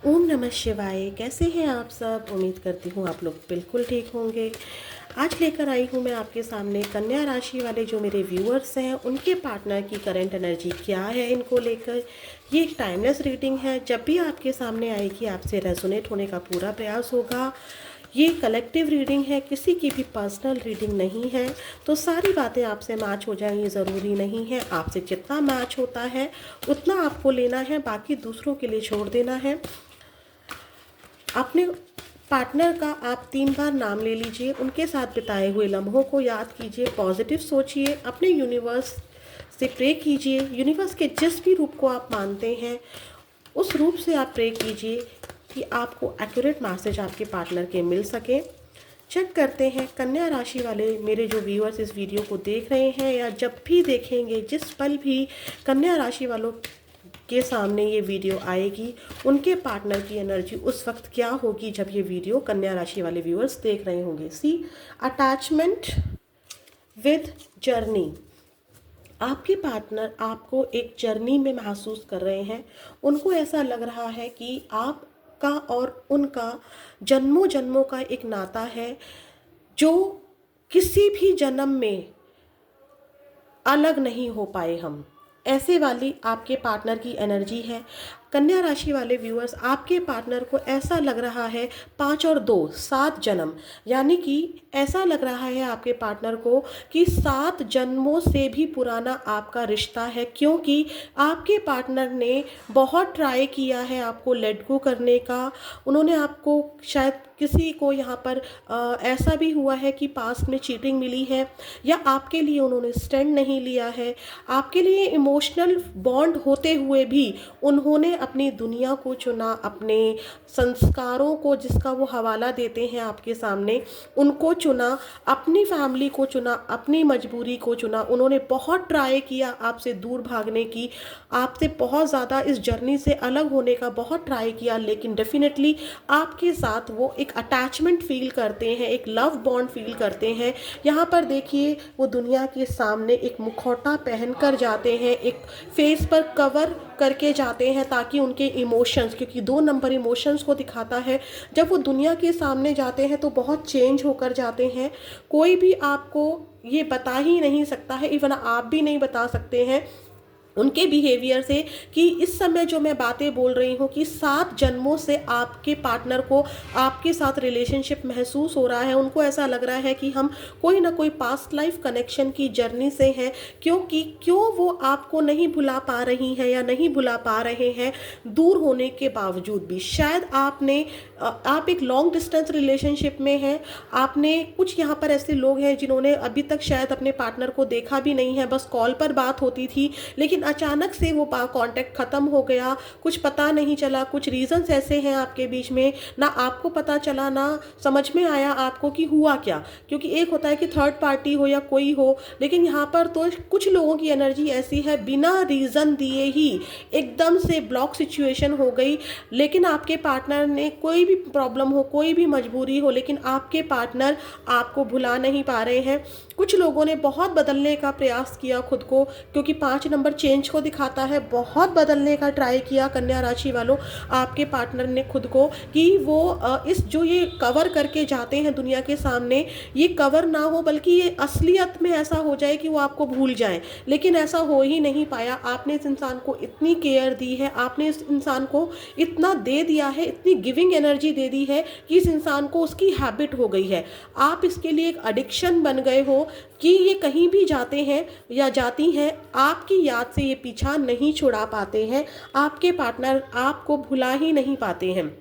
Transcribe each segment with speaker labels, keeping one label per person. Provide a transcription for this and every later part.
Speaker 1: ओम नमः शिवाय। कैसे हैं आप सब? उम्मीद करती हूँ आप लोग बिल्कुल ठीक होंगे। आज लेकर आई हूँ मैं आपके सामने कन्या राशि वाले जो मेरे व्यूअर्स हैं उनके पार्टनर की करंट एनर्जी क्या है इनको लेकर। ये एक टाइमलेस रीडिंग है, जब भी आपके सामने आएगी आपसे रेजोनेट होने का पूरा प्रयास होगा। ये कलेक्टिव रीडिंग है, किसी की भी पर्सनल रीडिंग नहीं है, तो सारी बातें आपसे मैच हो जाएंगी ज़रूरी नहीं है। आपसे जितना मैच होता है उतना आपको लेना है, बाकी दूसरों के लिए छोड़ देना है। अपने पार्टनर का आप 3 बार नाम ले लीजिए, उनके साथ बिताए हुए लम्हों को याद कीजिए, पॉजिटिव सोचिए, अपने यूनिवर्स से प्रे कीजिए। यूनिवर्स के जिस भी रूप को आप मानते हैं उस रूप से आप प्रे कीजिए कि आपको एक्यूरेट मैसेज आपके पार्टनर के मिल सके। चेक करते हैं कन्या राशि वाले मेरे जो व्यूअर्स इस वीडियो को देख रहे हैं या जब भी देखेंगे, जिस पल भी कन्या राशि वालों के सामने ये वीडियो आएगी, उनके पार्टनर की एनर्जी उस वक्त क्या होगी जब ये वीडियो कन्या राशि वाले व्यूअर्स देख रहे होंगे। सी अटैचमेंट विद जर्नी। आपके पार्टनर आपको एक जर्नी में महसूस कर रहे हैं। उनको ऐसा लग रहा है कि आपका और उनका जन्मों जन्मों का एक नाता है जो किसी भी जन्म में अलग नहीं हो पाए हम। ऐसे वाली आपके पार्टनर की एनर्जी है। कन्या राशि वाले व्यूअर्स, आपके पार्टनर को ऐसा लग रहा है 5 और 2 7 जन्म, यानी कि ऐसा लग रहा है आपके पार्टनर को कि 7 जन्मों से भी पुराना आपका रिश्ता है, क्योंकि आपके पार्टनर ने बहुत ट्राई किया है आपको लेट गो करने का। उन्होंने आपको शायद किसी को यहाँ पर ऐसा भी हुआ है कि पास्ट में चीटिंग मिली है या आपके लिए उन्होंने स्टैंड नहीं लिया है। आपके लिए इमोशनल बॉन्ड होते हुए भी उन्होंने अपनी दुनिया को चुना, अपने संस्कारों को जिसका वो हवाला देते हैं आपके सामने उनको चुना, अपनी फैमिली को चुना, अपनी मजबूरी को चुना। उन्होंने बहुत ट्राई किया आपसे दूर भागने की, आपसे बहुत ज़्यादा इस जर्नी से अलग होने का बहुत ट्राई किया, लेकिन डेफिनेटली आपके साथ वो एक अटैचमेंट फील करते हैं, एक लव बॉन्ड फील करते हैं। यहाँ पर देखिए वो दुनिया के सामने एक मुखौटा पहन कर जाते हैं, एक फेस पर कवर करके जाते हैं ताकि उनके इमोशंस, क्योंकि 2 नंबर इमोशंस को दिखाता है, जब वो दुनिया के सामने जाते हैं तो बहुत चेंज होकर जाते हैं। कोई भी आपको ये बता ही नहीं सकता है, इवन आप भी नहीं बता सकते हैं उनके बिहेवियर से कि इस समय जो मैं बातें बोल रही हूँ कि 7 जन्मों से आपके पार्टनर को आपके साथ रिलेशनशिप महसूस हो रहा है। उनको ऐसा लग रहा है कि हम कोई ना कोई पास्ट लाइफ कनेक्शन की जर्नी से हैं, क्योंकि क्यों वो आपको नहीं भुला पा रही हैं या नहीं भुला पा रहे हैं दूर होने के बावजूद भी। शायद आप एक लॉन्ग डिस्टेंस रिलेशनशिप में हैं, आपने कुछ यहाँ पर ऐसे लोग हैं जिन्होंने अभी तक शायद अपने पार्टनर को देखा भी नहीं है, बस कॉल पर बात होती थी, लेकिन अचानक से वो कांटेक्ट ख़त्म हो गया, कुछ पता नहीं चला। कुछ रीजंस ऐसे हैं आपके बीच में, ना आपको पता चला, ना समझ में आया आपको कि हुआ क्या, क्योंकि एक होता है कि थर्ड पार्टी हो या कोई हो, लेकिन यहाँ पर तो कुछ लोगों की एनर्जी ऐसी है बिना रीज़न दिए ही एकदम से ब्लॉक सिचुएशन हो गई। लेकिन आपके पार्टनर ने, कोई भी प्रॉब्लम हो, कोई भी मजबूरी हो, लेकिन आपके पार्टनर आपको भुला नहीं पा रहे हैं। कुछ लोगों ने बहुत बदलने का प्रयास किया खुद को, क्योंकि 5 नंबर चेंज को दिखाता है। बहुत बदलने का ट्राई किया कन्या राशि वालों आपके पार्टनर ने खुद को, कि वो इस जो ये कवर करके जाते हैं दुनिया के सामने, ये कवर ना हो बल्कि ये असलियत में ऐसा हो जाए कि वो आपको भूल जाए, लेकिन ऐसा हो ही नहीं पाया। आपने इस इंसान को इतनी केयर दी है, आपने इस इंसान को इतना दे दिया है, इतनी गिविंग एनर्जी दे दी है कि इस इंसान को उसकी हैबिट हो गई है। आप इसके लिए एक एडिक्शन बन गए हो कि ये कहीं भी जाते हैं या जाती हैं, आपकी याद से ये पीछा नहीं छुड़ा पाते हैं। आपके पार्टनर आपको भुला ही नहीं पाते हैं।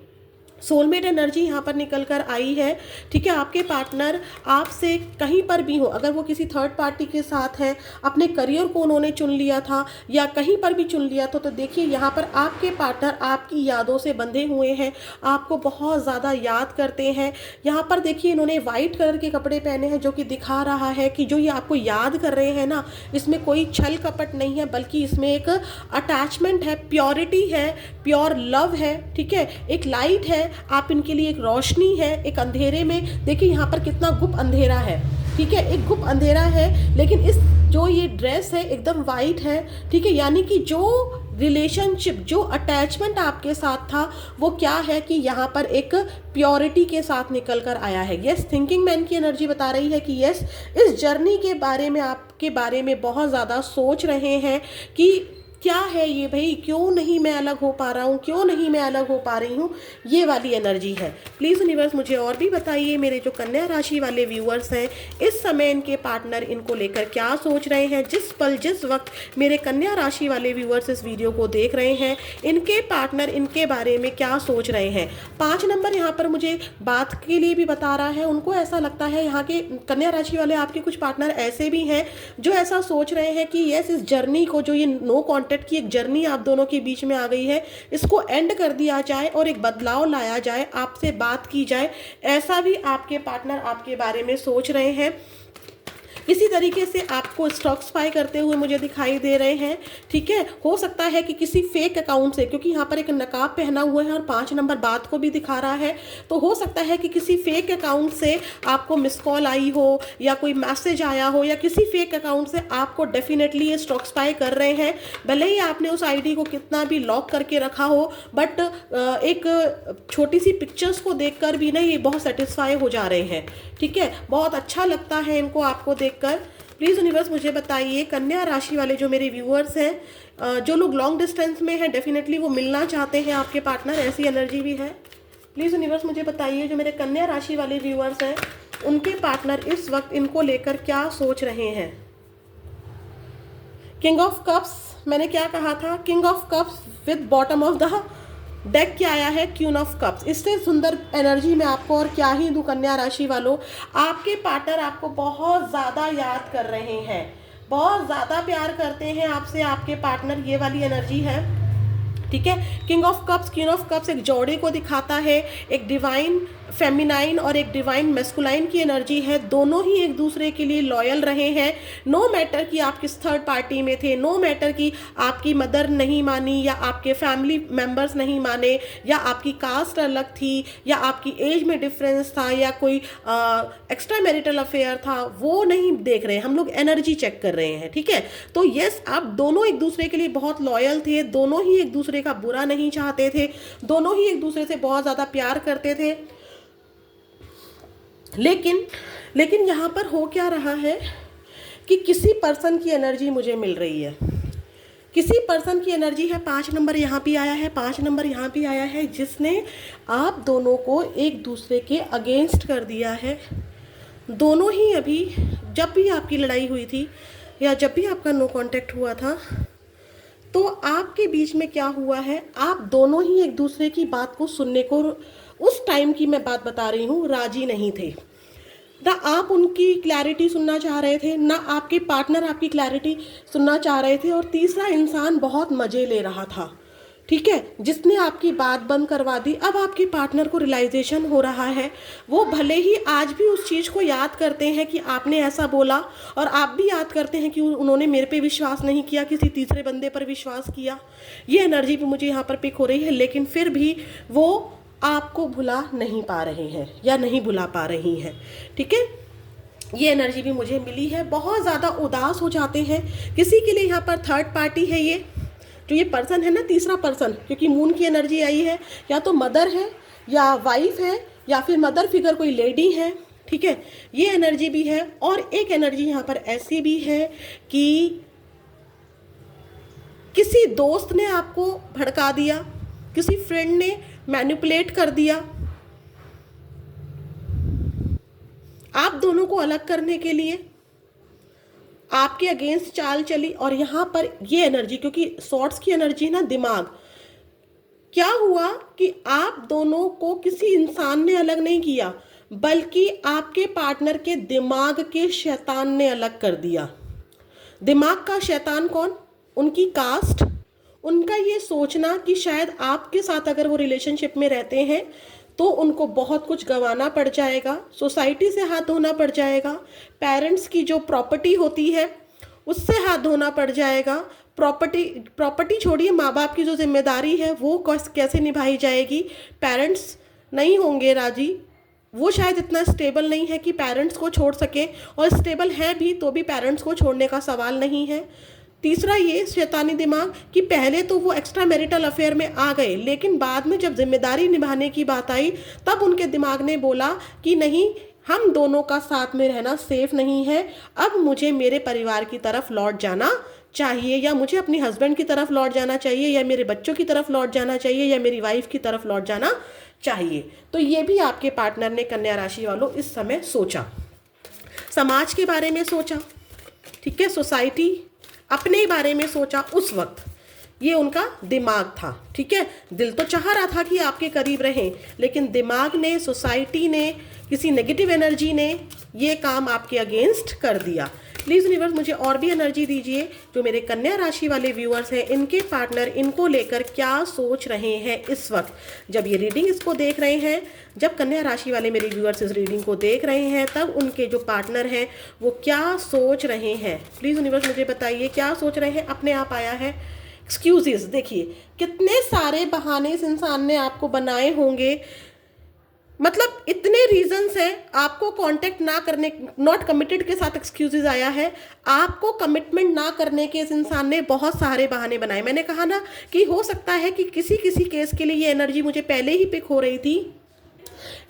Speaker 1: सोलमेट एनर्जी यहाँ पर निकल कर आई है। ठीक है, आपके पार्टनर आपसे कहीं पर भी हो, अगर वो किसी थर्ड पार्टी के साथ हैं, अपने करियर को उन्होंने चुन लिया था या कहीं पर भी चुन लिया था, तो देखिए यहाँ पर आपके पार्टनर आपकी यादों से बंधे हुए हैं, आपको बहुत ज़्यादा याद करते हैं। यहाँ पर देखिए इन्होंने वाइट कलर के कपड़े पहने हैं, जो कि दिखा रहा है कि जो ये आपको याद कर रहे हैं ना, इसमें कोई छल कपट नहीं है, बल्कि इसमें एक अटैचमेंट है, प्योरिटी है, प्योर लव है। ठीक है, एक लाइट है, आप इनके लिए एक रोशनी है एक अंधेरे में। देखिए यहाँ पर कितना गुप्त अंधेरा है। ठीक है, एक गुप्त अंधेरा है, लेकिन इस जो ये ड्रेस है एकदम वाइट है। ठीक है, यानी कि जो रिलेशनशिप, जो अटैचमेंट आपके साथ था, वो क्या है कि यहाँ पर एक प्योरिटी के साथ निकल कर आया है। यस, थिंकिंग मैन की एनर्जी बता रही है कि यस, इस जर्नी के बारे में, आपके बारे में बहुत ज़्यादा सोच रहे हैं कि क्या है ये भाई, क्यों नहीं मैं अलग हो पा रहा हूँ, क्यों नहीं मैं अलग हो पा रही हूँ, ये वाली एनर्जी है। प्लीज़ यूनिवर्स मुझे और भी बताइए, मेरे जो कन्या राशि वाले व्यूअर्स हैं, इस समय इनके पार्टनर इनको लेकर क्या सोच रहे हैं। जिस पल जिस वक्त मेरे कन्या राशि वाले व्यूअर्स इस वीडियो को देख रहे हैं, इनके पार्टनर इनके बारे में क्या सोच रहे हैं। 5 नंबर यहाँ पर मुझे बात के लिए भी बता रहा है। उनको ऐसा लगता है, यहाँ के कन्या राशि वाले आपके कुछ पार्टनर ऐसे भी हैं जो ऐसा सोच रहे हैं कि यस, इस जर्नी को, जो ये नो कॉन्टेक्ट की एक जर्नी आप दोनों के बीच में आ गई है, इसको एंड कर दिया जाए और एक बदलाव लाया जाए, आपसे बात की जाए। ऐसा भी आपके पार्टनर आपके बारे में सोच रहे हैं। इसी तरीके से आपको स्टॉक स्पाई करते हुए मुझे दिखाई दे रहे हैं। ठीक है, हो सकता है कि किसी फेक अकाउंट से, क्योंकि यहाँ पर एक नकाब पहना हुआ है और 5 नंबर बात को भी दिखा रहा है, तो हो सकता है कि किसी फेक अकाउंट से आपको मिस कॉल आई हो या कोई मैसेज आया हो, या किसी फेक अकाउंट से आपको डेफिनेटली ये स्टॉक स्पाई कर रहे हैं। भले ही आपने उस आईडी को कितना भी लॉक करके रखा हो, बट एक छोटी सी पिक्चर्स को देखकर भी ना ये बहुत सेटिस्फाई हो जा रहे हैं। ठीक है, बहुत अच्छा लगता है इनको आपको देखकर। प्लीज़ यूनिवर्स मुझे बताइए, कन्या राशि वाले जो मेरे व्यूअर्स हैं, जो लोग लॉन्ग डिस्टेंस में हैं, डेफिनेटली वो मिलना चाहते हैं आपके पार्टनर, ऐसी एनर्जी भी है। प्लीज़ यूनिवर्स मुझे बताइए, जो मेरे कन्या राशि वाले व्यूअर्स हैं, उनके पार्टनर इस वक्त इनको लेकर क्या सोच रहे हैं। किंग ऑफ कप्स, मैंने क्या कहा था, king of cups with bottom of the deck क्या आया है, क्वीन ऑफ कप्स। इससे सुंदर एनर्जी में आपको और क्या ही दूं कन्या राशि वालों। आपके पार्टनर आपको बहुत ज़्यादा याद कर रहे हैं, बहुत ज़्यादा प्यार करते हैं आपसे आपके पार्टनर, ये वाली एनर्जी है। ठीक है, king of cups, queen of cups एक जोड़े को दिखाता है, एक डिवाइन फेमिनाइन और एक डिवाइन मेस्कुलाइन की एनर्जी है। दोनों ही एक दूसरे के लिए लॉयल रहे हैं, नो मैटर कि आप किस थर्ड पार्टी में थे, नो मैटर कि आपकी मदर नहीं मानी या आपके फैमिली मेंबर्स नहीं माने, या आपकी कास्ट अलग थी, या आपकी एज में डिफरेंस था, या कोई एक्स्ट्रा मैरिटल अफेयर था, वो नहीं देख रहे हैं, हम लोग एनर्जी चेक कर रहे हैं। ठीक है, तो यस, आप दोनों एक दूसरे के लिए बहुत लॉयल थे, दोनों ही एक दूसरे का बुरा नहीं चाहते थे, दोनों ही एक दूसरे से बहुत ज़्यादा प्यार करते थे। लेकिन यहाँ पर हो क्या रहा है कि किसी पर्सन की एनर्जी मुझे मिल रही है, किसी पर्सन की एनर्जी है। 5 नंबर यहाँ भी आया है, 5 नंबर यहाँ भी आया है, जिसने आप दोनों को एक दूसरे के अगेंस्ट कर दिया है। दोनों ही अभी, जब भी आपकी लड़ाई हुई थी या जब भी आपका नो कांटेक्ट हुआ था, तो आपके बीच में क्या हुआ है, आप दोनों ही एक दूसरे की बात को सुनने को, उस टाइम की मैं बात बता रही हूँ, राजी नहीं थे। ना आप उनकी क्लैरिटी सुनना चाह रहे थे, ना आपके पार्टनर आपकी क्लैरिटी सुनना चाह रहे थे, और तीसरा इंसान बहुत मज़े ले रहा था। ठीक है, जिसने आपकी बात बंद करवा दी। अब आपके पार्टनर को रियलाइजेशन हो रहा है, वो भले ही आज भी उस चीज़ को याद करते हैं कि आपने ऐसा बोला, और आप भी याद करते हैं कि उन्होंने मेरे पे विश्वास नहीं किया, किसी तीसरे बंदे पर विश्वास किया। ये एनर्जी भी मुझे यहाँ पर पिक हो रही है, लेकिन फिर भी वो आपको भुला नहीं पा रहे हैं या नहीं भुला पा रही हैं। ठीक है, ये एनर्जी भी मुझे मिली है। बहुत ज़्यादा उदास हो जाते हैं। किसी के लिए यहाँ पर थर्ड पार्टी है, ये जो ये पर्सन है ना, तीसरा पर्सन, क्योंकि मून की एनर्जी आई है, या तो मदर है या वाइफ है या फिर मदर फिगर कोई लेडी है। ठीक है, ये एनर्जी भी है। और एक एनर्जी यहाँ पर ऐसी भी है कि किसी दोस्त ने आपको भड़का दिया, किसी फ्रेंड ने मैनिपुलेट कर दिया, आप दोनों को अलग करने के लिए आपके अगेंस्ट चाल चली। और यहाँ पर ये एनर्जी, क्योंकि सॉर्ट्स की एनर्जी ना, दिमाग, क्या हुआ कि आप दोनों को किसी इंसान ने अलग नहीं किया, बल्कि आपके पार्टनर के दिमाग के शैतान ने अलग कर दिया। दिमाग का शैतान कौन? उनकी कास्ट, उनका ये सोचना कि शायद आपके साथ अगर वो रिलेशनशिप में रहते हैं तो उनको बहुत कुछ गंवाना पड़ जाएगा, सोसाइटी से हाथ धोना पड़ जाएगा, पेरेंट्स की जो प्रॉपर्टी होती है उससे हाथ धोना पड़ जाएगा, प्रॉपर्टी छोड़िए, माँ बाप की जो जिम्मेदारी है वो कैसे निभाई जाएगी, पेरेंट्स नहीं होंगे राजी, वो शायद इतना स्टेबल नहीं है कि पेरेंट्स को छोड़ सके, और स्टेबल है भी तो भी पेरेंट्स को छोड़ने का सवाल नहीं है। तीसरा ये शैतानी दिमाग कि पहले तो वो एक्स्ट्रा मैरिटल अफेयर में आ गए, लेकिन बाद में जब जिम्मेदारी निभाने की बात आई तब उनके दिमाग ने बोला कि नहीं, हम दोनों का साथ में रहना सेफ नहीं है, अब मुझे मेरे परिवार की तरफ लौट जाना चाहिए, या मुझे अपनी हस्बैंड की तरफ लौट जाना चाहिए, या मेरे बच्चों की तरफ लौट जाना चाहिए, या मेरी वाइफ की तरफ लौट जाना चाहिए। तो ये भी आपके पार्टनर ने, कन्या राशि वालों, इस समय सोचा, समाज के बारे में सोचा, ठीक है, सोसाइटी, अपने बारे में सोचा उस वक्त। ये उनका दिमाग था, ठीक है। दिल तो चाह रहा था कि आपके करीब रहें, लेकिन दिमाग ने, सोसाइटी ने, किसी नेगेटिव एनर्जी ने ये काम आपके अगेंस्ट कर दिया। प्लीज़ यूनिवर्स मुझे और भी एनर्जी दीजिए। जो मेरे कन्या राशि वाले व्यूअर्स हैं, इनके पार्टनर इनको लेकर क्या सोच रहे हैं इस वक्त, जब ये रीडिंग इसको देख रहे हैं, जब कन्या राशि वाले मेरे व्यूअर्स इस रीडिंग को देख रहे हैं, तब उनके जो पार्टनर हैं वो क्या सोच रहे हैं। प्लीज़ यूनिवर्स मुझे बताइए क्या सोच रहे हैं। अपने आप आया है एक्सक्यूजेस। देखिए कितने सारे बहाने इस इंसान ने आपको बनाए होंगे, मतलब इतने रीजंस हैं आपको कांटेक्ट ना करने, नॉट कमिटेड के साथ एक्सक्यूजेस आया है, आपको कमिटमेंट ना करने के इस इंसान ने बहुत सारे बहाने बनाए। मैंने कहा ना कि हो सकता है कि किसी किसी केस के लिए ये एनर्जी मुझे पहले ही पिक हो रही थी,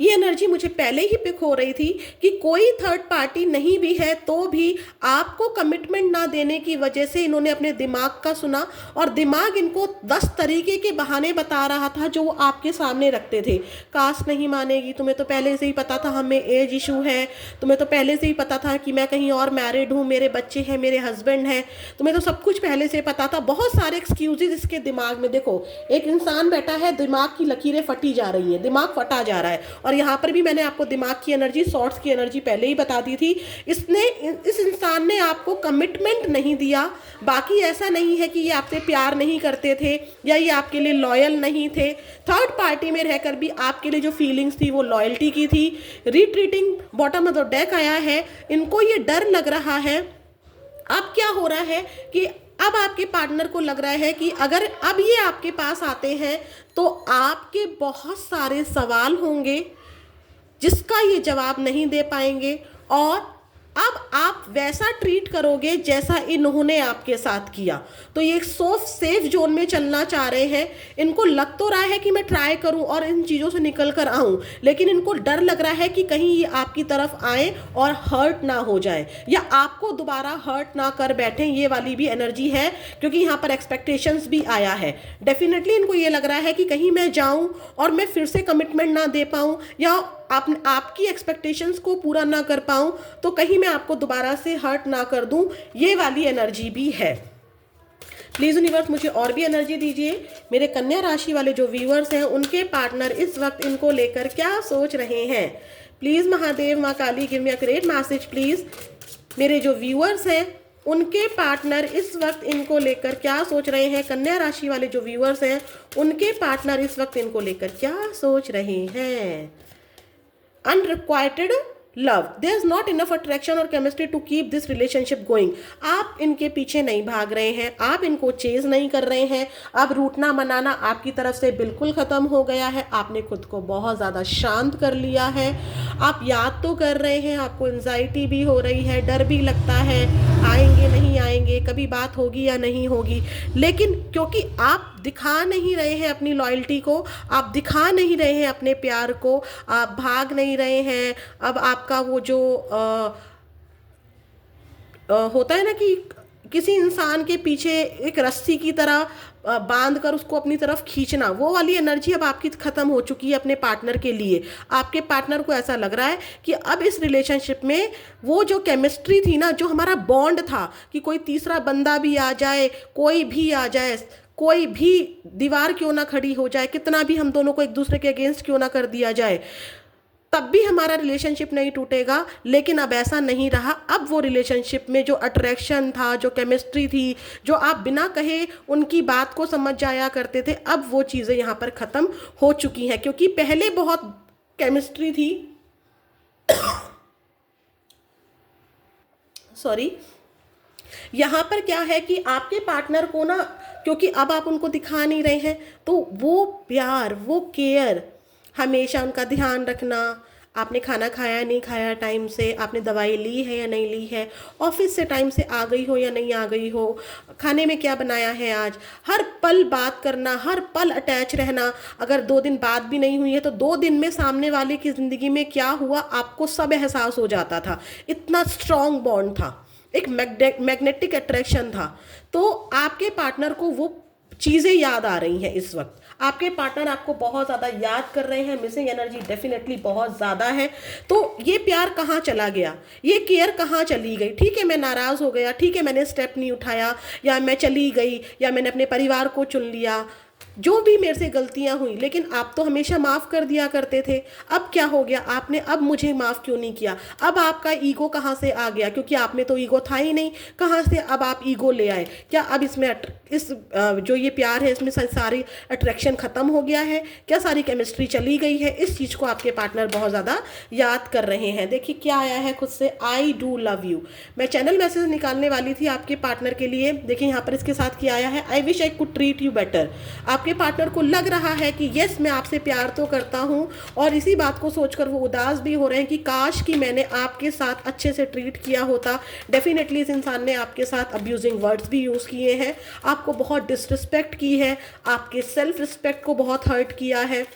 Speaker 1: ये एनर्जी मुझे पहले ही पिक हो रही थी कि कोई थर्ड पार्टी नहीं भी है तो भी आपको कमिटमेंट ना देने की वजह से इन्होंने अपने दिमाग का सुना, और दिमाग इनको 10 तरीके के बहाने बता रहा था जो वो आपके सामने रखते थे। कास्ट नहीं मानेगी, तुम्हें तो पहले से ही पता था हमें एज इशू है, तुम्हें तो पहले से ही पता था कि मैं कहीं और मैरिड हूँ, मेरे बच्चे हैं, मेरे हस्बैंड हैं, तुम्हें तो सब कुछ पहले से पता था। बहुत सारे एक्सक्यूजेज इसके दिमाग में। देखो एक इंसान बैठा है, दिमाग की लकीरें फटी जा रही हैं, दिमाग फटा जा रहा है। और यहाँ पर भी मैंने आपको दिमाग की एनर्जी, सॉर्ट्स की एनर्जी पहले ही बता दी थी। इस इंसान ने आपको कमिटमेंट नहीं दिया। बाकी ऐसा नहीं है कि ये आपसे प्यार नहीं करते थे या ये आपके लिए लॉयल नहीं थे, थर्ड पार्टी में रहकर भी आपके लिए जो फीलिंग्स थी वो लॉयल्टी की थी। Retreating bottom of the deck आया है, इनको ये डर लग रहा है। अब क्या हो रहा है कि अब आपके पार्टनर को लग रहा है कि अगर अब ये आपके पास आते हैं तो आपके बहुत सारे सवाल होंगे जिसका ये जवाब नहीं दे पाएंगे, और अब आप वैसा ट्रीट करोगे जैसा इन्होंने आपके साथ किया। तो ये एक सेफ जोन में चलना चाह रहे हैं। इनको लग तो रहा है कि मैं ट्राई करूं और इन चीज़ों से निकल कर आऊं, लेकिन इनको डर लग रहा है कि कहीं ये आपकी तरफ आए और हर्ट ना हो जाए, या आपको दोबारा हर्ट ना कर बैठे। ये वाली भी एनर्जी है, क्योंकि यहाँ पर एक्सपेक्टेशंस भी आया है। डेफिनेटली इनको ये लग रहा है कि कहीं मैं जाऊं और मैं फिर से कमिटमेंट ना दे पाऊं, या आपकी एक्सपेक्टेशंस को पूरा ना कर पाऊं, तो कहीं मैं आपको दोबारा से हर्ट ना कर दूं। ये वाली एनर्जी भी है। प्लीज़ यूनिवर्स मुझे और भी एनर्जी दीजिए। मेरे कन्या राशि वाले जो व्यूअर्स हैं, उनके पार्टनर इस वक्त इनको लेकर क्या सोच रहे हैं। प्लीज़ महादेव, माँ Kali, give me a great message please. मेरे जो व्यूअर्स हैं उनके पार्टनर इस वक्त इनको लेकर क्या सोच रहे हैं। कन्या राशि वाले जो व्यूअर्स हैं, उनके पार्टनर इस वक्त इनको लेकर क्या सोच रहे हैं। Unrequited love, there is not enough attraction और chemistry to keep this relationship going. आप इनके पीछे नहीं भाग रहे हैं, आप इनको चेज नहीं कर रहे हैं। अब रूठना मनाना आपकी तरफ से बिल्कुल ख़त्म हो गया है। आपने खुद को बहुत ज़्यादा शांत कर लिया है। आप याद तो कर रहे हैं, आपको एंजाइटी भी हो रही है, डर भी लगता है आएंगे नहीं आएंगे, कभी बात होगी या नहीं होगी, लेकिन क्योंकि आप दिखा नहीं रहे हैं अपनी लॉयल्टी को, आप दिखा नहीं रहे हैं अपने प्यार को, आप भाग नहीं रहे हैं। अब आपका वो जो होता है ना कि किसी इंसान के पीछे एक रस्सी की तरह बांध कर उसको अपनी तरफ खींचना, वो वाली एनर्जी अब आपकी ख़त्म हो चुकी है अपने पार्टनर के लिए। आपके पार्टनर को ऐसा लग रहा है कि अब इस रिलेशनशिप में वो जो केमिस्ट्री थी ना, जो हमारा बॉन्ड था कि कोई तीसरा बंदा भी आ जाए, कोई भी आ जाए, कोई भी दीवार क्यों ना खड़ी हो जाए, कितना भी हम दोनों को एक दूसरे के अगेंस्ट क्यों ना कर दिया जाए, तब भी हमारा रिलेशनशिप नहीं टूटेगा। लेकिन अब ऐसा नहीं रहा। अब वो रिलेशनशिप में जो अट्रैक्शन था, जो केमिस्ट्री थी, जो आप बिना कहे उनकी बात को समझ जाया करते थे, अब वो चीज़ें यहाँ पर ख़त्म हो चुकी हैं। क्योंकि पहले बहुत केमिस्ट्री थी सॉरी, यहाँ पर क्या है कि आपके पार्टनर को ना, क्योंकि अब आप उनको दिखा नहीं रहे हैं, तो वो प्यार, वो केयर, हमेशा उनका ध्यान रखना, आपने खाना खाया नहीं खाया टाइम से, आपने दवाई ली है या नहीं ली है, ऑफिस से टाइम से आ गई हो या नहीं आ गई हो, खाने में क्या बनाया है आज। हर पल बात करना, हर पल अटैच रहना। अगर 2 दिन बात भी नहीं हुई है तो 2 दिन में सामने वाले की ज़िंदगी में क्या हुआ आपको सब एहसास हो जाता था। इतना स्ट्रॉन्ग बॉन्ड था, एक मैग्नेटिक अट्रैक्शन था। तो आपके पार्टनर को वो चीज़ें याद आ रही हैं इस वक्त, आपके पार्टनर आपको बहुत ज़्यादा याद कर रहे हैं, मिसिंग एनर्जी डेफिनेटली बहुत ज़्यादा है। तो ये प्यार कहाँ चला गया, ये केयर कहाँ चली गई। ठीक है मैं नाराज़ हो गया, ठीक है मैंने स्टेप नहीं उठाया, या मैं चली गई, या मैंने अपने परिवार को चुन लिया, जो भी मेरे से गलतियां हुई, लेकिन आप तो हमेशा माफ़ कर दिया करते थे। अब क्या हो गया, आपने अब मुझे माफ़ क्यों नहीं किया। अब आपका ईगो कहाँ से आ गया, क्योंकि आप में तो ईगो था ही नहीं, कहाँ से अब आप ईगो ले आए। क्या अब इसमें जो ये प्यार है इसमें सारी अट्रैक्शन ख़त्म हो गया है, क्या सारी केमिस्ट्री चली गई है। इस चीज़ को आपके पार्टनर बहुत ज़्यादा याद कर रहे हैं। देखिए क्या आया है खुद से, आई डू लव यू। मैं चैनल मैसेज निकालने वाली थी आपके पार्टनर के लिए। देखिए यहाँ पर इसके साथ क्या आया है, I wish I could treat you better. आपके पार्टनर को लग रहा है कि यस मैं आपसे प्यार तो करता हूं, और इसी बात को सोचकर वो उदास भी हो रहे हैं कि काश कि मैंने आपके साथ अच्छे से ट्रीट किया होता। डेफिनेटली इस इंसान ने आपके साथ अब्यूजिंग वर्ड्स भी यूज़ किए हैं, आपको बहुत डिसरिस्पेक्ट की है, आपके सेल्फ रिस्पेक्ट को बहुत हर्ट किया है।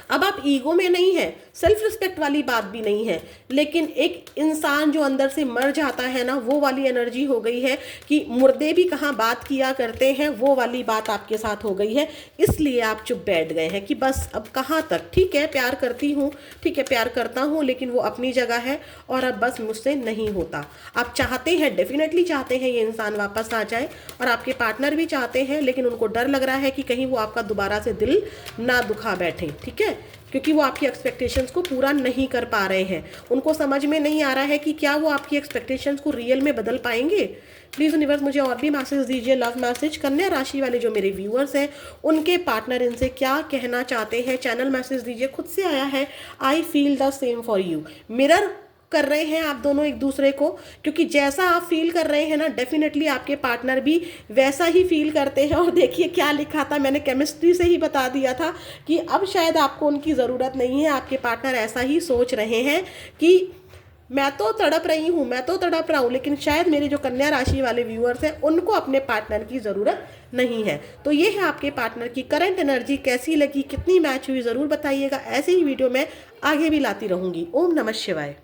Speaker 1: अब आप ईगो में नहीं है, सेल्फ रिस्पेक्ट वाली बात भी नहीं है, लेकिन एक इंसान जो अंदर से मर जाता है ना, वो वाली एनर्जी हो गई है कि मुर्दे भी कहाँ बात किया करते हैं, वो वाली बात आपके साथ हो गई है। इसलिए आप चुप बैठ गए हैं कि बस अब कहाँ तक, ठीक है प्यार करती हूँ, ठीक है प्यार करता हूँ, लेकिन वो अपनी जगह है और अब बस मुझसे नहीं होता। आप चाहते हैं, डेफिनेटली चाहते हैं ये इंसान वापस आ जाए, और आपके पार्टनर भी चाहते हैं, लेकिन उनको डर लग रहा है कि कहीं वो आपका दोबारा से दिल ना दुखा बैठे। ठीक है, क्योंकि वो आपकी एक्सपेक्टेशंस को पूरा नहीं कर पा रहे हैं। उनको समझ में नहीं आ रहा है कि क्या वो आपकी एक्सपेक्टेशंस को रियल में बदल पाएंगे। प्लीज़ यूनिवर्स मुझे और भी मैसेज दीजिए, लव मैसेज। कन्या राशि वाले जो मेरे व्यूअर्स हैं उनके पार्टनर इनसे क्या कहना चाहते हैं, चैनल मैसेज दीजिए। खुद से आया है, I feel the same for you. Mirror कर रहे हैं आप दोनों एक दूसरे को, क्योंकि जैसा आप फील कर रहे हैं ना, डेफिनेटली आपके पार्टनर भी वैसा ही फील करते हैं। और देखिए क्या लिखा था, मैंने केमिस्ट्री से ही बता दिया था कि अब शायद आपको उनकी ज़रूरत नहीं है। आपके पार्टनर ऐसा ही सोच रहे हैं कि मैं तो तड़प रही हूँ, मैं तो तड़प रहा हूँ, लेकिन शायद मेरे जो कन्या राशि वाले व्यूअर्स हैं उनको अपने पार्टनर की ज़रूरत नहीं है। तो ये है आपके पार्टनर की करंट एनर्जी। कैसी लगी, कितनी मैच हुई, ज़रूर बताइएगा। ऐसे ही वीडियो मैं आगे भी लाती रहूँगी। ओम नमः शिवाय।